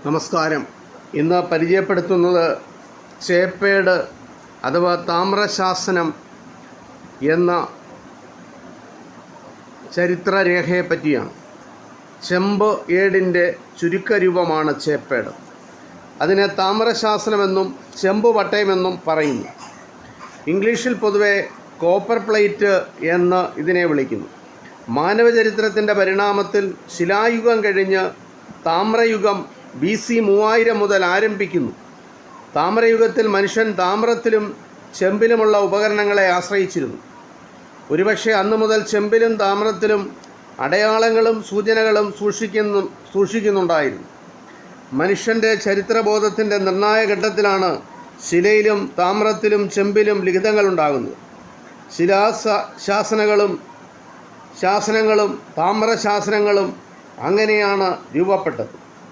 നമസ്കാരം. ഇന്ന് പരിചയപ്പെടുത്തുന്നത് ചേപ്പേട് അഥവാ താമ്രശാസനം എന്ന ചരിത്രരേഖയെ പറ്റിയാണ്. ചെമ്പ് ഏടിൻ്റെ ചുരുക്കരൂപമാണ് ചേപ്പേട്. അതിനെ താമ്രശാസനമെന്നും ചെമ്പ് പട്ടയമെന്നും പറയുന്നു. ഇംഗ്ലീഷിൽ പൊതുവെ കോപ്പർ പ്ലേറ്റ് എന്ന് ഇതിനെ വിളിക്കുന്നു. മാനവചരിത്രത്തിൻ്റെ പരിണാമത്തിൽ ശിലായുഗം കഴിഞ്ഞ് താമ്രയുഗം BC 3000 മുതൽ ആരംഭിക്കുന്നു. താമ്രയുഗത്തിൽ മനുഷ്യൻ താമ്രത്തിലും ചെമ്പിലുമുള്ള ഉപകരണങ്ങളെ ആശ്രയിച്ചിരുന്നു. ഒരുപക്ഷെ അന്നു മുതൽ ചെമ്പിലും താമ്രത്തിലും അടയാളങ്ങളും സൂചനകളും സൂക്ഷിക്കുന്നുണ്ടായിരുന്നു. മനുഷ്യൻ്റെ ചരിത്രബോധത്തിൻ്റെ നിർണായക ഘട്ടത്തിലാണ് ശിലയിലും താമ്രത്തിലും ചെമ്പിലും ലിഖിതങ്ങളുണ്ടാകുന്നത്. ശാസനങ്ങളും താമ്രശാസനങ്ങളും അങ്ങനെയാണ് രൂപപ്പെട്ടത്.